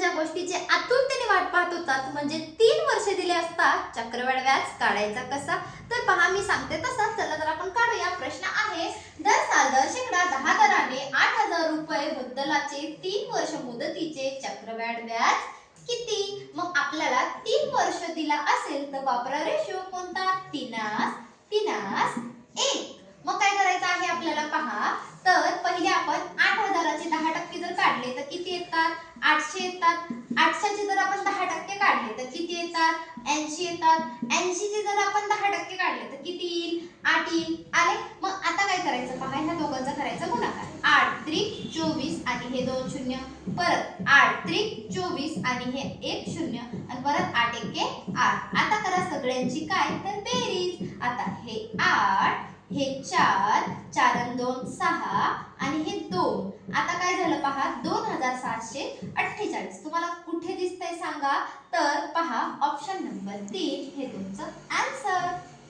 ज्या गोष्टीची आतुरतेने वाट पाहत होतात म्हणजे 3 वर्ष दिले असतात चक्रवाढ व्याज काढायचा कसा, तर पहा मी सांगते तसा. चला तर आपण काढूया. प्रश्न आहे, दर साल दर शेकडा 10 दराने 8,000 रुपये मुद्दलाचे 3 वर्ष मुदतीचे चक्रवाढ व्याज किती? मग आपल्याला 3 वर्ष दिला असेल तर वापरा रेशो कोणता? 3:1. मग काय करायचं आहे आपल्याला पहा. तर पहिले आपण 8,000चे 10% जर काढले तर किती येतात? 800 येतात. 800चे जर आपण 10% काढले तर किती येतात? 80 येतात. 80चे जर आपण 10% काढले तर किती येईल? 8 येईल. आले? मग आता काय करायचं पहा, ह्या दोघांचा करायचा गुणाकार. 8 त्रिक 24 आणि हे 2 शून्य, परत 8 त्रिक 24 आणि हे 1 शून्य आणि परत 8 एके 8. आता करा सगळ्यांची काय तर बेरीज. आता हे 8, हे 4, 4 आणि 2 6 आणि हे 2. आता काय झालं पहा, 2748. तुम्हाला कुठे दिसतंय सांगा? तर पहा ऑप्शन नंबर 3 हे तुमचं आन्सर.